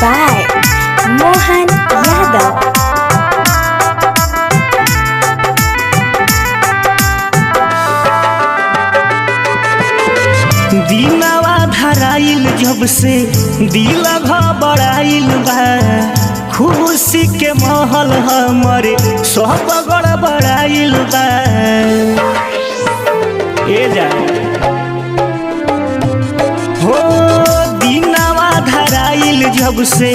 by Mohan Yadav. दिनवा धराइल जब से दिल घबराइल बा, खुशी के महल हमरे सब गड़बड़ाइल बा। ए जा हो दिनवा धराइल जब से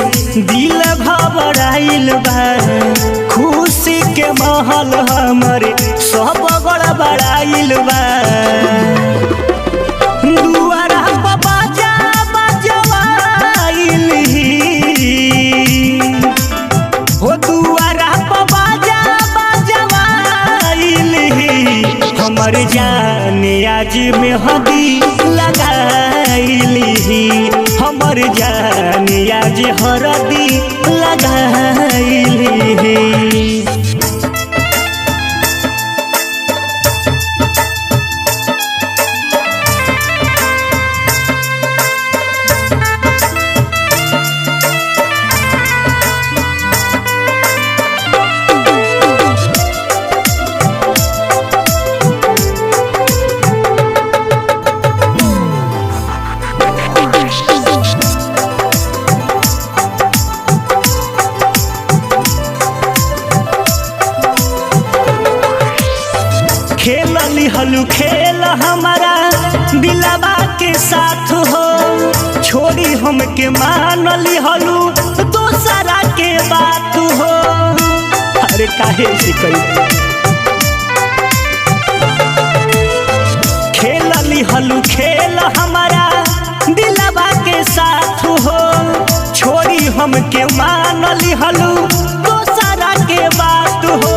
दिल घबराइल बा, खुशी के महल हमरे सब गड़बड़ाइल बा। दुआरा पे बाजा बजवाइल हो, दुआरा पे बाजा बजवाइल हमर जान आज मेहंदी लगाइली, हमर जान आज हरदी लगाइली। खेलली हलू खेल हमारा दिलवा के साथ हो, छोड़ी हमके मानली हलू दूसरा के बात हो। अरे काहे सिकई खेलली हलू खेल हमारा दिलवा के साथ हो, छोड़ी हमके मानली हलू दूसरा के बात हो।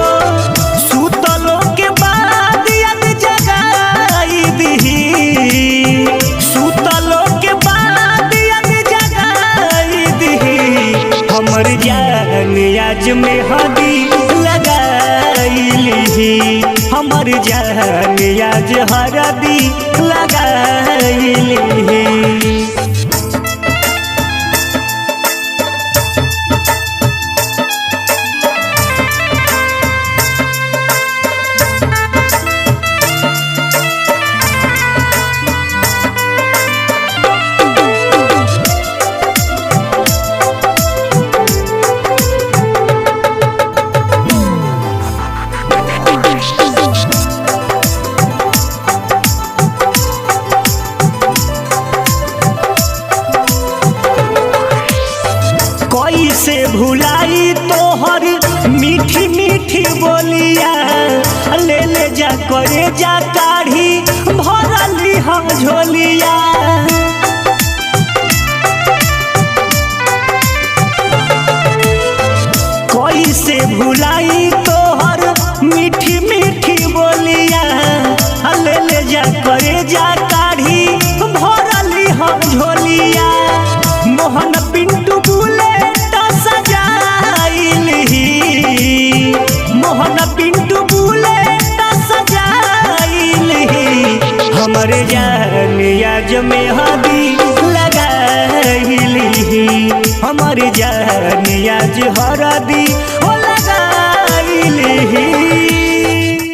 सुतलो के बाद याद जगाई दी, सुतलो के बाद याद जगाई दी, हमर जान आज मेहंदी लगाइली, हमर जान आज हरदी लगाइली। कैसे भुलाई तोहर मीठी मीठी बोलिया, ले ले जा करे जा काढ़ी भरली हम झोलिया। कैसे भुलाई तोहर मीठी मीठी बोलिया, ले ले जा करे जा काढ़ी भरली हम झोलिया। मोहन पिंटू बुलेट सजाइली, मोहन पिंटू बुलेट सजाइली, हमर जान आज मेहंदी लगाइली, हमर जान आज हरदी